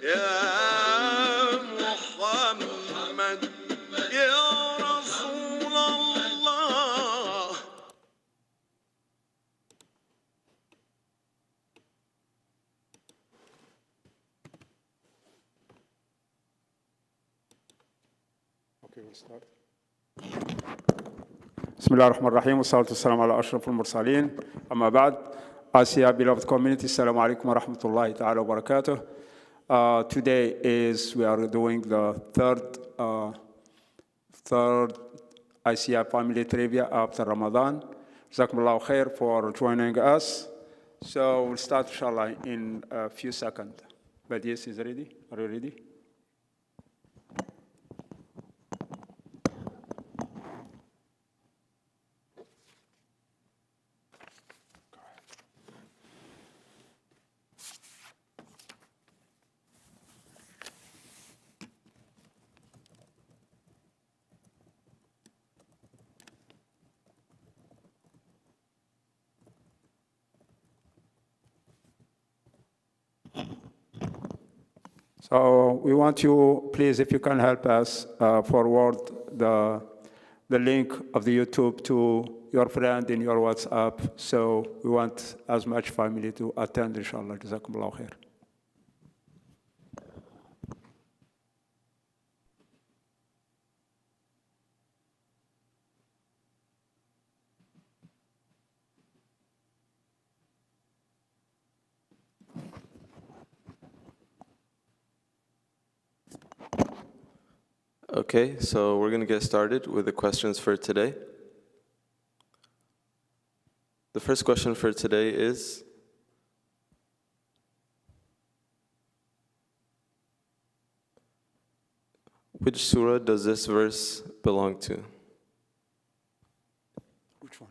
يا محمد يا رسول الله. Okay, we'll start. بسم الله الرحمن الرحيم والصلاة والسلام على أشرف المرسلين. أما بعد, Asia beloved community, Assalamu alaikum wa rahmatullahi ta'ala wa barakatuh. Today we are doing the third ICI family trivia after Ramadan. Jazakumullahu khair for joining us. So we'll start, inshallah, in a few seconds. Badees is ready? Are you ready? So we want you, please, if you can help us forward the link of the YouTube to your friend in your WhatsApp. So we want as much family to attend, inshallah. Jazakumullahu khair. Okay, so we're going to get started with the questions for today. The first question for today is, which surah does this verse belong to? Which one?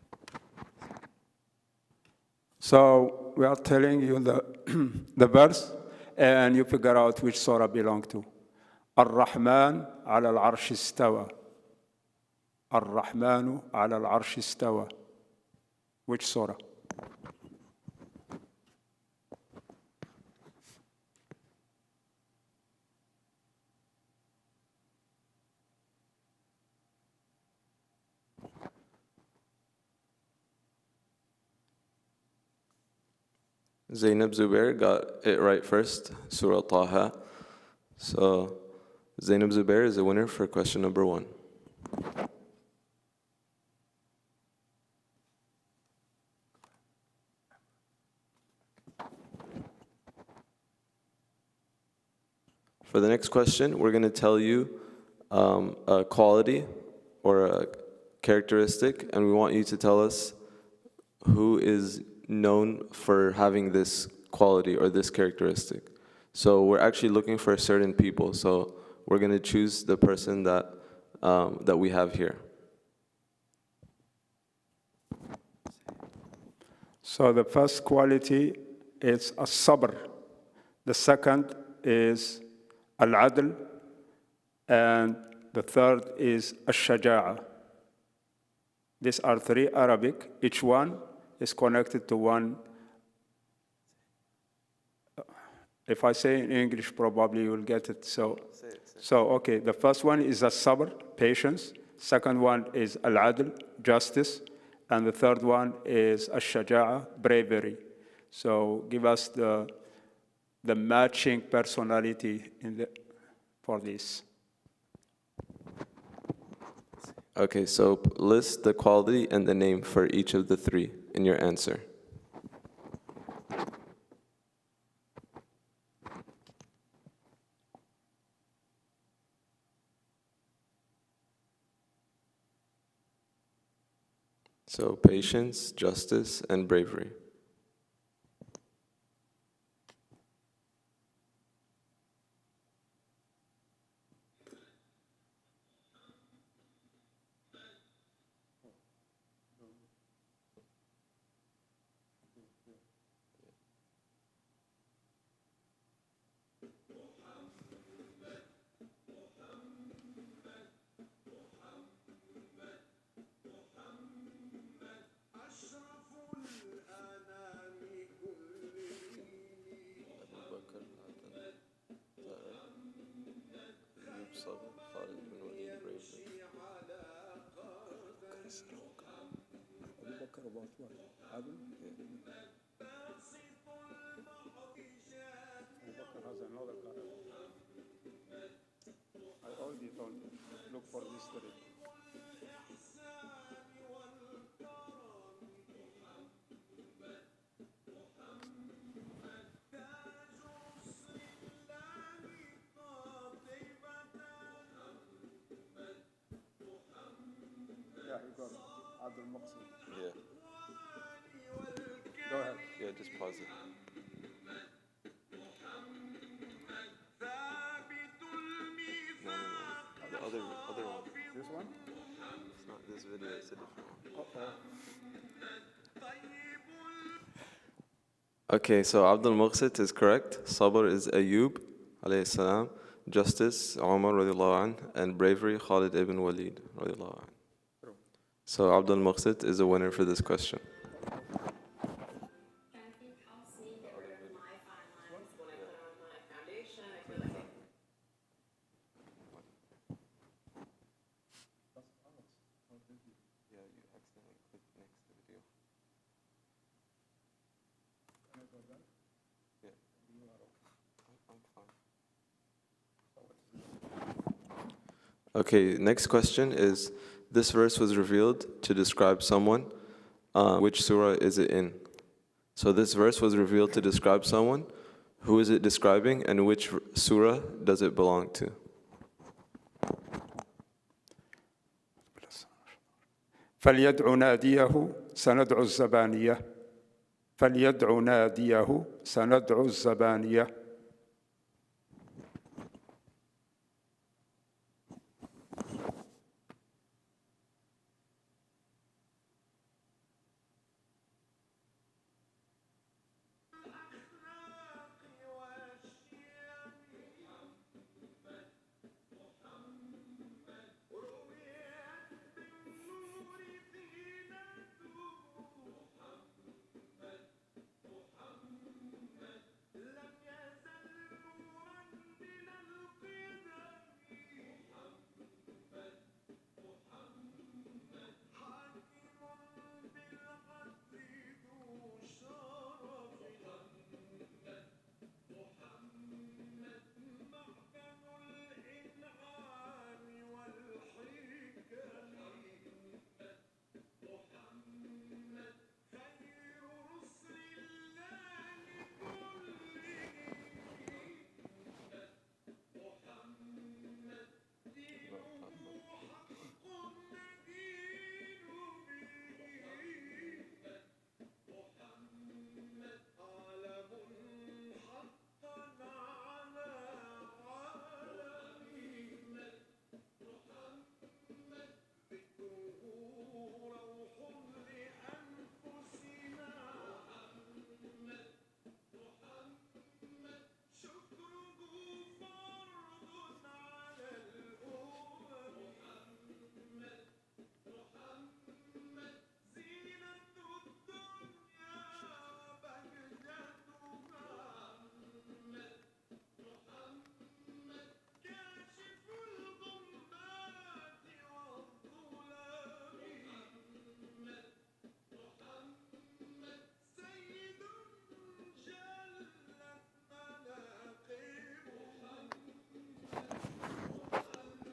So we are telling you the verse, and you figure out which surah belong to. الرحمن على العرش استوى. الرحمن على العرش استوى. Which surah? Zainab Zubair got it right first, Surah Taha. So Zainab Zubair is the winner for question number 1. For the next question, we're going to tell you a quality or a characteristic, and we want you to tell us who is known for having this quality or this characteristic. So we're actually looking for certain people. So we're going to choose the person that we have here. So the first quality is as-sabr. The second is al-adl. And the third is ash-shaja'a. These are 3 Arabic. Each one is connected to one. If I say in English, probably you will get it. So okay, the first one is as-sabr, patience. Second one is al-adl, justice. And the third one is ash-shaja'a, bravery. So give us the matching personality for this. Okay, so list the quality and the name for each of the 3 in your answer. So patience, justice, and bravery. I already told you, look for history. Yeah, you got it. Abdul Muqsim. Yeah. Go ahead. Yeah, just pause it. No, no, no. The other one. This one? It's not this video, it's a different one. Uh-oh. Okay, so Abdul Muqsit is correct. Sabr is Ayub, alayhi salam. Justice, Umar radiallahu anh. And bravery, Khalid ibn Walid radiallahu anh. True. So Abdul Muqsit is a winner for this question. Yeah, you accidentally clicked next to video. Yeah. I'm fine. Okay, next question is, this verse was revealed to describe someone. Which surah is it in? So this verse was revealed to describe someone. Who is it describing, and which surah does it belong to? فليدع ناديه سندع الزبانية فليدع ناديه سندع الزبانية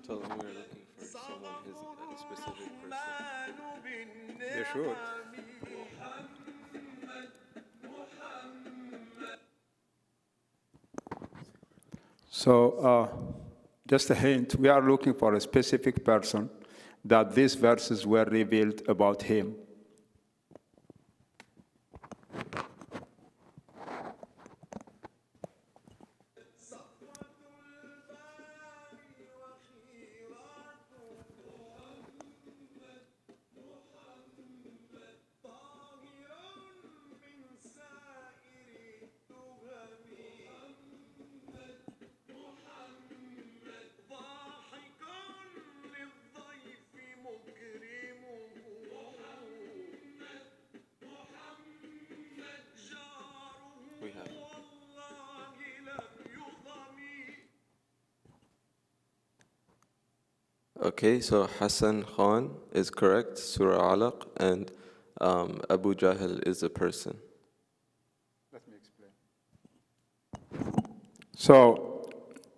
Tell them we're looking for someone, a specific person. They should. So, just a hint, we are looking for a specific person that these verses were revealed about him. We have. Okay, so Hassan Khan is correct, Surah Alaq, and Abu Jahl is a person? Let me explain. So,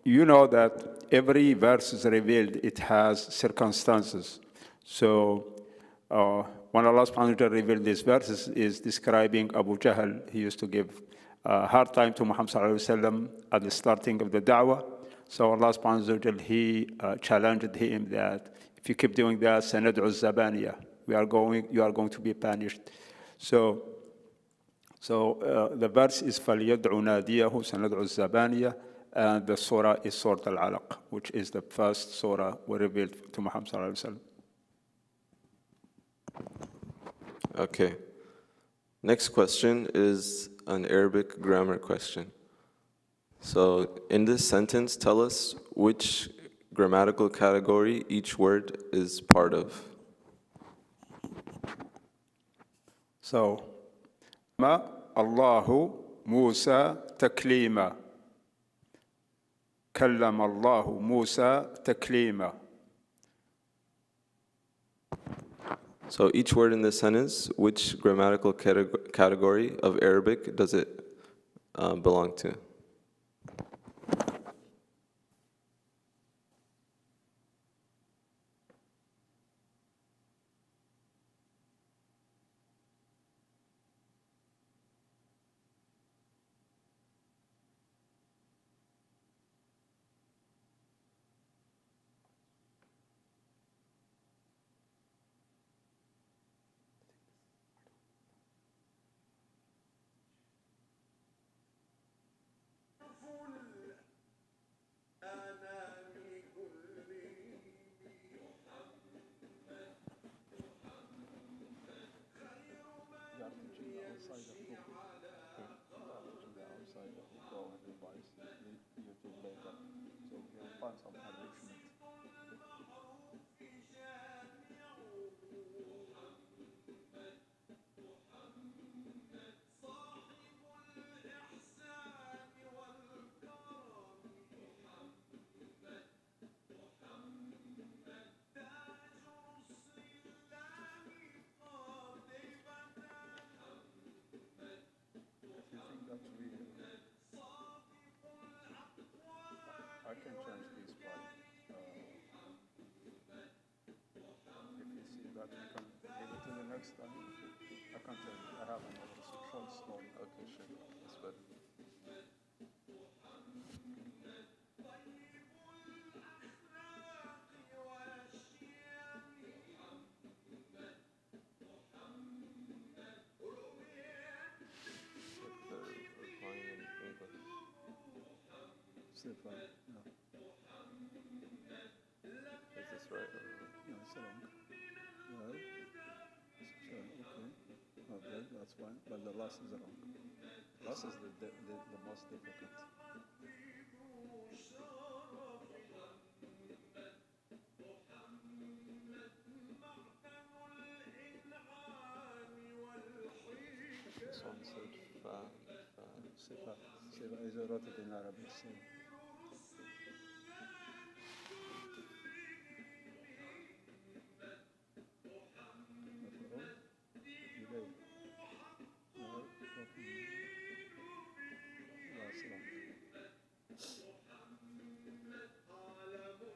you know that every verse is revealed, it has circumstances. So, when Allah subhanahu wa ta'ala revealed these verses, is describing Abu Jahl. He used to give a hard time to Muhammad sallallahu alaihi wasallam at the starting of the da'wah. So Allah subhanahu wa ta'ala, he challenged him that if you keep doing that, sanad'u zabaniya, you are going to be punished. So the verse is فَلْيَدْعُ نَادِيَهُ سَنَدْعُ الزَّبَانِيَةِ, and the surah is Surah Al-Alaq, which is the first surah revealed to Muhammad sallallahu alaihi wasallam. Okay. Next question is an Arabic grammar question. So in this sentence, tell us which grammatical category each word is part of. So, ما الله موسى تكليما. كلم الله موسى تكليما. So each word in this sentence, which grammatical category of Arabic does it belong to? I can change this part. If you see that, you can give it to the next time. I can tell you, I have another short story. Okay, sure. That's better. Sifa, no. Is this right? No, it's wrong. No. So, okay, that's fine. But the last is wrong. Last is the most difficult. This one said fa. Sifa is wrote it in Arabic. So.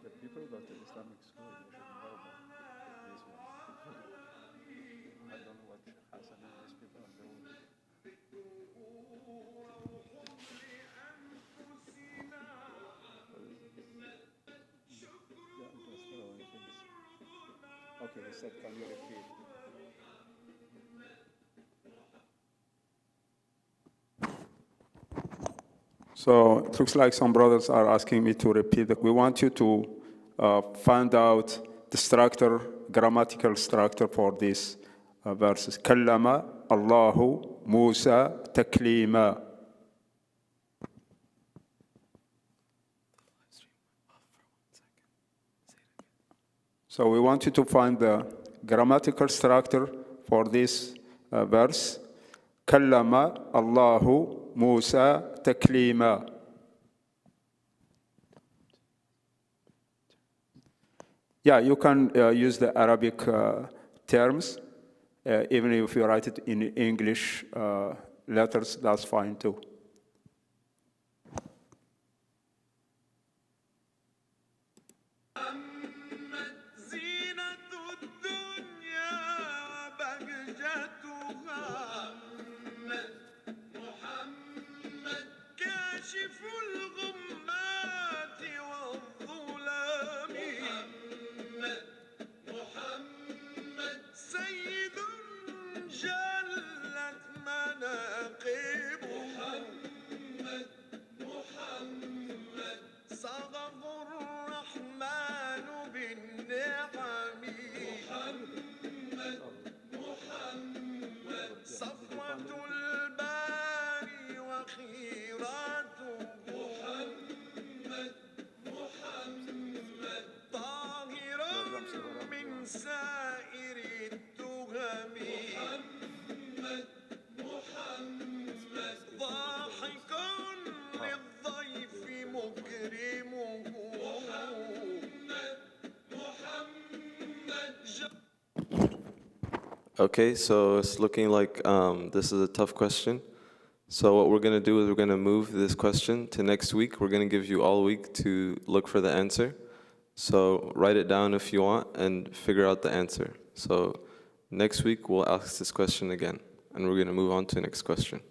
The people go to Islamic school, they should know about this one. I don't know what Hassan and these people are doing. Yeah, I'm just throwing things. Okay, he said, can you repeat? So it looks like some brothers are asking me to repeat. We want you to find out the structure, grammatical structure for these verses. كلم الله موسى تكليما. So we want you to find the grammatical structure for this verse. كلم الله موسى تكليما. Yeah, you can use the Arabic terms Even if you write it in English letters, that's fine too. زينة الدنيا بهجتها محمد كاشف الغمات والظلام محمد سيد جلت مناقبه محمد صغف الرحمن بالنعم محمد صفوة الباري وخيراته محمد طاهرا من سائر التهم محمد ضاحكا للضيف مكرمه Okay, so it's looking like this is a tough question. So what we're going to do is we're going to move this question to next week. We're going to give you all week to look for the answer. So write it down if you want and figure out the answer. So next week we'll ask this question again, and we're going to move on to the next question.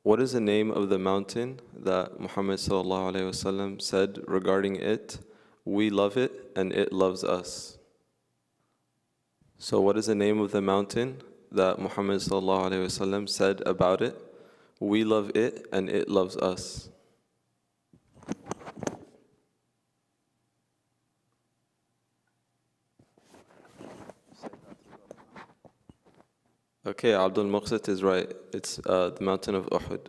What is the name of the mountain that Muhammad sallallahu alaihi wasallam said regarding it, we love it and it loves us? So what is the name of the mountain that Muhammad sallallahu alaihi wasallam said about it, we love it and it loves us? Okay, Abdul Muqsit is right. It's the mountain of Uhud.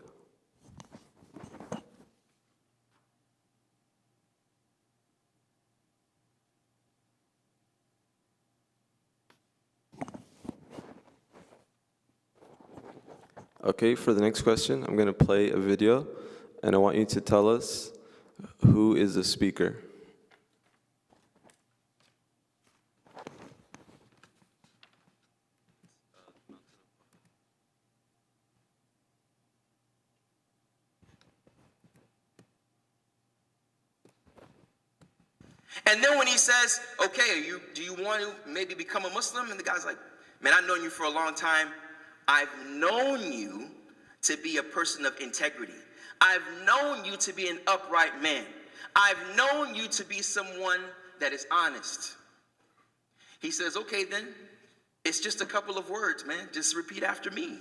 Okay, for the next question, I'm going to play a video, and I want you to tell us who is the speaker. And then when he says, okay, do you want to maybe become a Muslim? And the guy's like, man, I've known you for a long time. I've known you to be a person of integrity. I've known you to be an upright man. I've known you to be someone that is honest. He says, okay, then it's just a couple of words, man. Just repeat after me.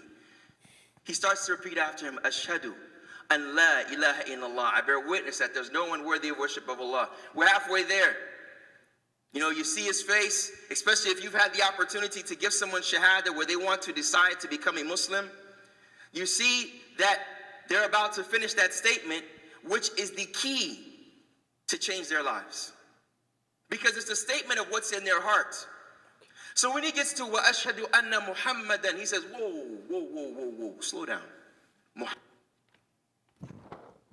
He starts to repeat after him, Ashhadu an la ilaha illallah. I bear witness that there's no one worthy of worship of Allah. We're halfway there. You know, you see his face, especially if you've had the opportunity to give someone shahada where they want to decide to become a Muslim. You see that they're about to finish that statement, which is the key to change their lives. Because it's a statement of what's in their heart. So when he gets to wa ashhadu anna Muhammadan, he says, whoa, slow down.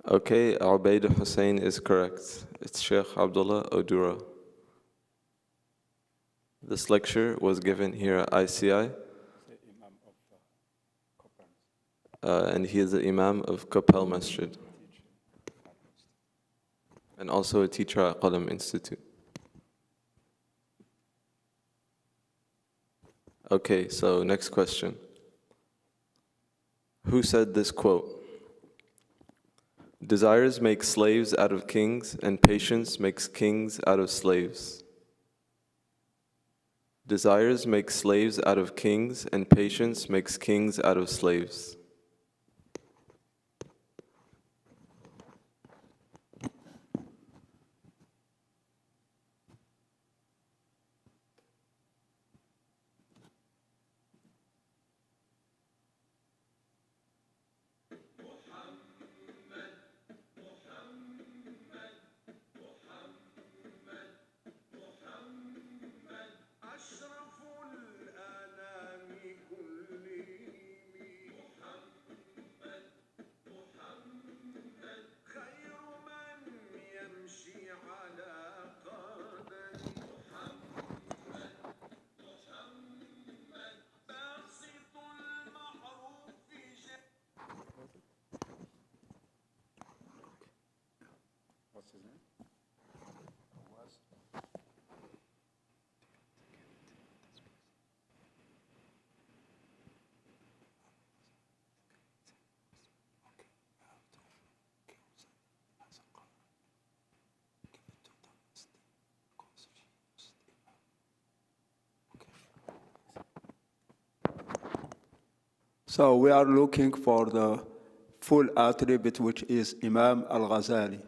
Okay, Ubaid Hussein is correct. It's Sheikh Abdullah Oduro. This lecture was given here at ICI, and he is the Imam of Kapel Masjid, and also a teacher at Qalam Institute. Okay, so next question. Who said this quote? Desires make slaves out of kings, and patience makes kings out of slaves. Desires make slaves out of kings, and patience makes kings out of slaves. So we are looking for the full attribute, which is Imam al-Ghazali.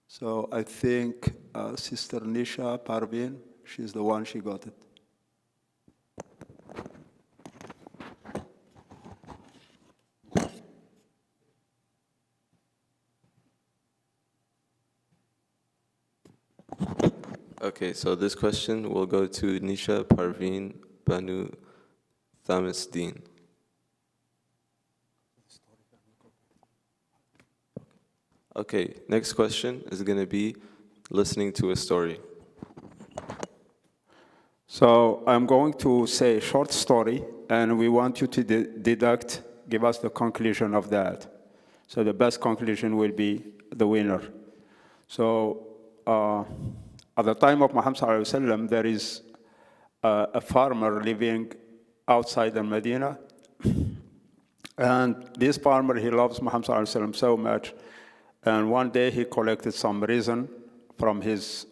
So I think Sister Nisha Parveen, she's the one, she got it. Okay, so this question will go to Nisha Parveen Banu Thamesdeen. Okay, next question is going to be listening to a story. So I'm going to say a short story, and we want you to deduct, give us the conclusion of that. So the best conclusion will be the winner. So at the time of Muhammad sallallahu alaihi wasallam, there is a farmer living outside the Medina, and this farmer, he loves Muhammad sallallahu alaihi wasallam so much, and one day he collected some resin from his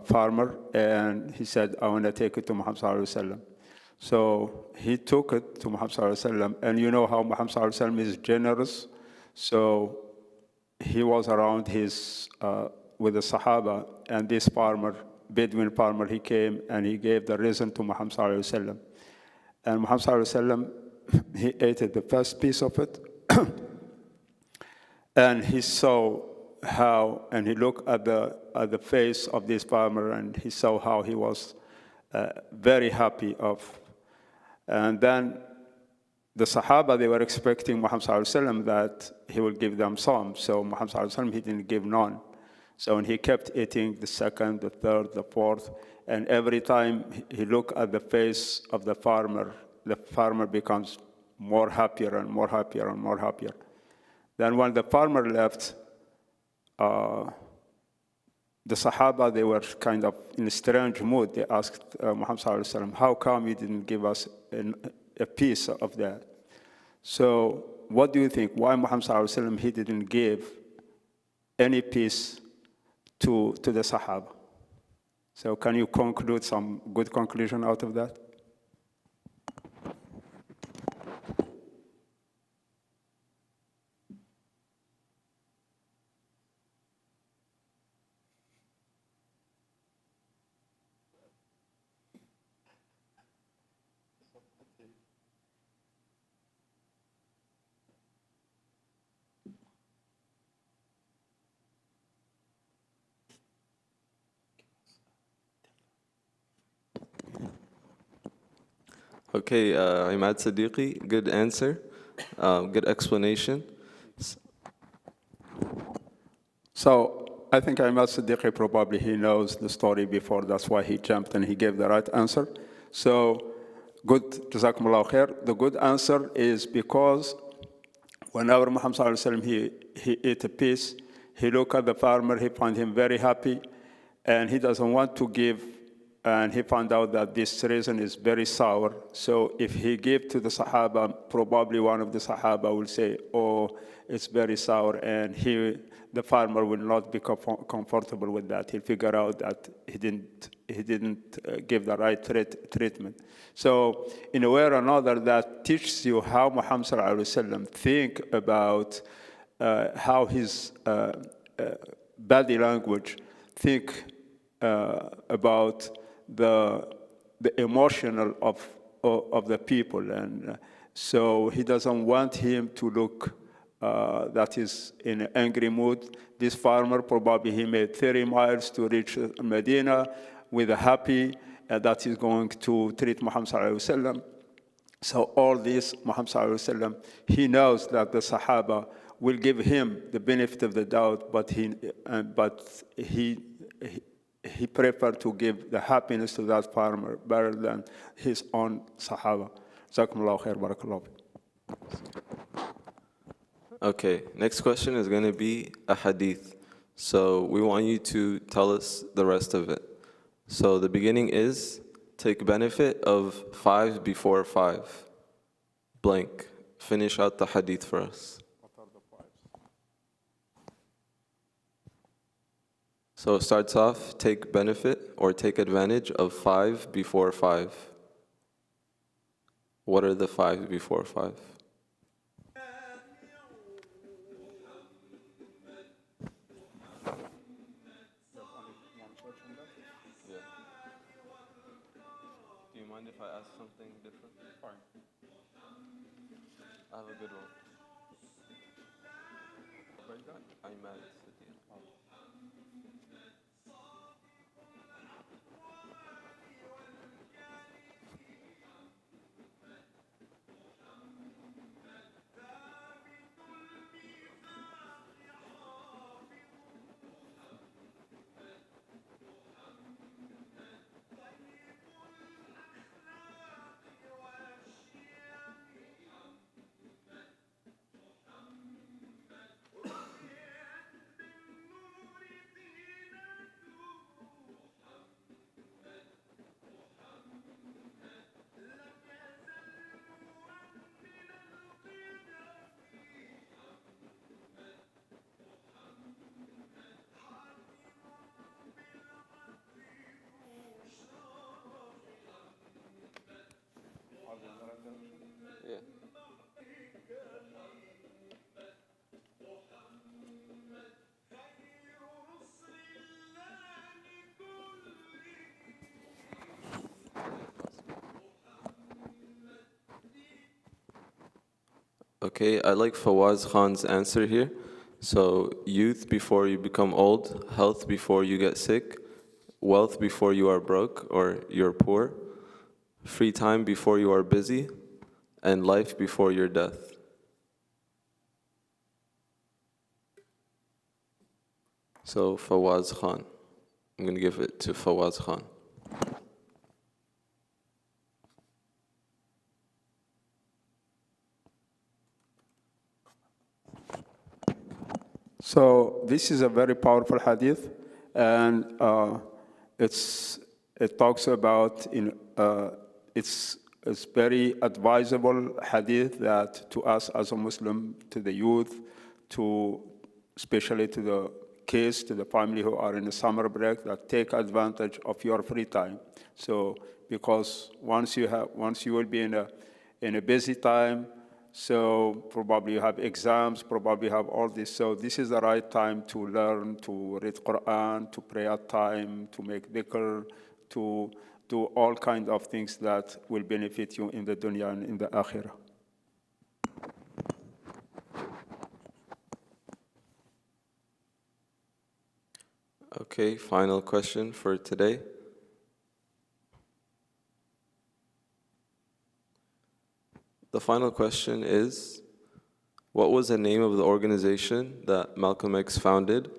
farmer, and he said, I want to take it to Muhammad sallallahu alaihi wasallam. So he took it to Muhammad sallallahu alaihi wasallam, and you know how Muhammad sallallahu alaihi wasallam is generous. So he was around his with the Sahaba, and this farmer, Bedouin farmer, he came and he gave the resin to Muhammad sallallahu alaihi wasallam. And Muhammad sallallahu alaihi wasallam, he ate it, the first piece of it, and he saw how, and he looked at the face of this farmer, and he saw how he was very happy of. And then the Sahaba, they were expecting Muhammad sallallahu alaihi wasallam that he will give them some. So Muhammad sallallahu alaihi wasallam, he didn't give none. So and he kept eating the second, the third, the fourth, and every time he looked at the face of the farmer becomes more happier and more happier and more happier. Then when the farmer left, the Sahaba, they were kind of in a strange mood. They asked Muhammad sallallahu alaihi wasallam, how come you didn't give us a piece of that? So what do you think? Why Muhammad sallallahu alaihi wasallam, he didn't give any piece to the Sahaba? So can you conclude some good conclusion out of that? Okay, Imad Sadiqi, good answer, good explanation. So I think Imad Siddiqui probably he knows the story before, that's why he jumped and he gave the right answer. So good, Jazakumullah khair. The good answer is because whenever Muhammad sallallahu alaihi wasallam he ate a piece, he looked at the farmer, he found him very happy, and he doesn't want to give. And he found out that this resin is very sour. So if he gave to the Sahaba, probably one of the Sahaba will say, oh, it's very sour. And the farmer will not be comfortable with that. He'll figure out that he didn't give the right treatment. So in a way or another, that teaches you how Muhammad sallallahu alaihi wasallam think about how his body language think about the emotional of the people, and so he doesn't want him to look that is in an angry mood. This farmer probably he made 30 miles to reach Medina with a happy that he's going to treat Muhammad sallallahu alaihi wasallam. So all this Muhammad sallallahu alaihi wasallam, he knows that the Sahaba will give him the benefit of the doubt, but he preferred to give the happiness to that farmer better than his own Sahaba. Jazakumullahu khair, barakallahu. Okay, next question is going to be a hadith. So we want you to tell us the rest of it. So the beginning is, take benefit of 5 before 5. Blank. Finish out the hadith for us. So it starts off, take benefit or take advantage of 5 before 5. What are the 5 before 5? Yeah. Do you mind if I ask something different? Fine. I have a good one. I'm mad at City. Yeah. Okay, I like Fawaz Khan's answer here. So, youth before you become old, health before you get sick, wealth before you are broke or you're poor, free time before you are busy, and life before your death. So, Fawaz Khan. I'm going to give it to Fawaz Khan. So this is a very powerful hadith, and it talks about it's very advisable hadith that to us as a Muslim, to the youth, to especially to the kids, to the family who are in the summer break, that take advantage of your free time. So because once you will be in a busy time, so probably you have exams, probably have all this. So this is the right time to learn, to read Quran, to pray at time, to make dhikr, to do all kinds of things that will benefit you in the dunya and in the akhirah. Okay, final question for today. The final question is, what was the name of the organization that Malcolm X founded?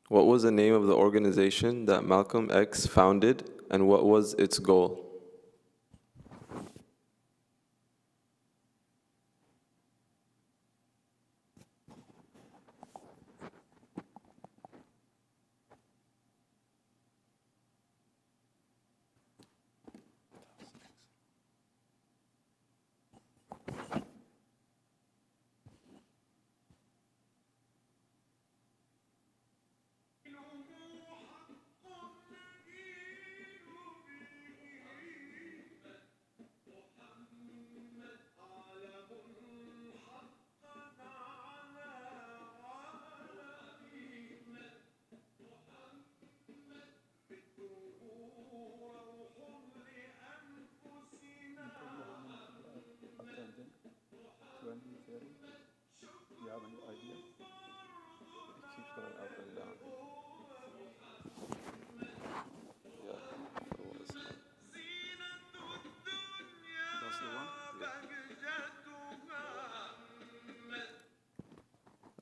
What was the name of the organization that Malcolm X founded, and what was its goal?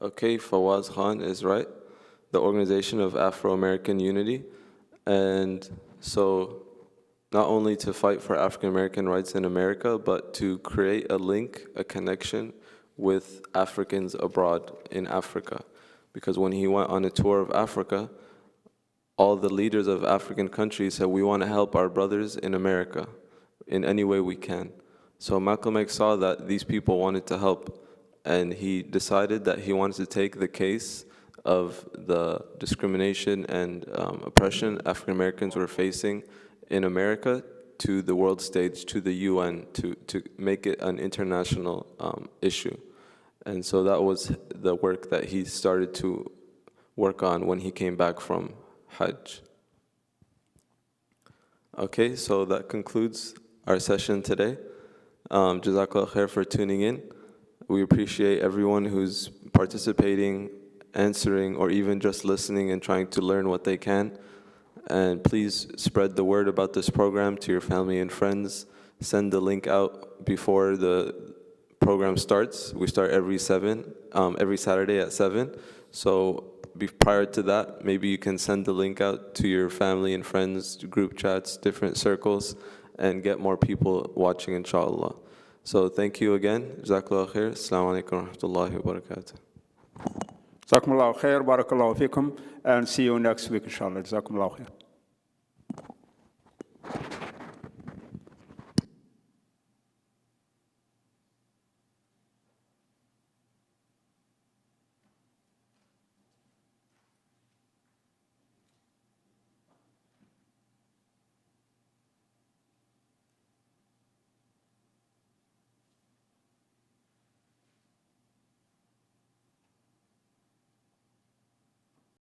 Okay, Fawaz Khan is right. The Organization of Afro-American Unity. And so not only to fight for African American rights in America, but to create a link, a connection with Africans abroad in Africa. Because when he went on a tour of Africa, all the leaders of African countries said, we want to help our brothers in America in any way we can. So Malcolm X saw that these people wanted to help, and he decided that he wanted to take the case of the discrimination and oppression African Americans were facing in America to the world stage, to the UN, to make it an international issue. And so that was the work that he started to work on when he came back from Hajj. Okay, so that concludes our session today. Jazakallah khair for tuning in. We appreciate everyone who's participating, answering, or even just listening and trying to learn what they can. And please spread the word about this program to your family and friends. Send the link out before the program starts. We start every Saturday at 7. So prior to that, maybe you can send the link out to your family and friends, group chats, different circles, and get more people watching, inshallah. So thank you again. Jazakallah khair. Assalamu alaikum wa rahmatullahi wa barakatuh. Jazakumullahu khair, barakallahu fikum, and see you next week, inshallah. Jazakumullahu khair.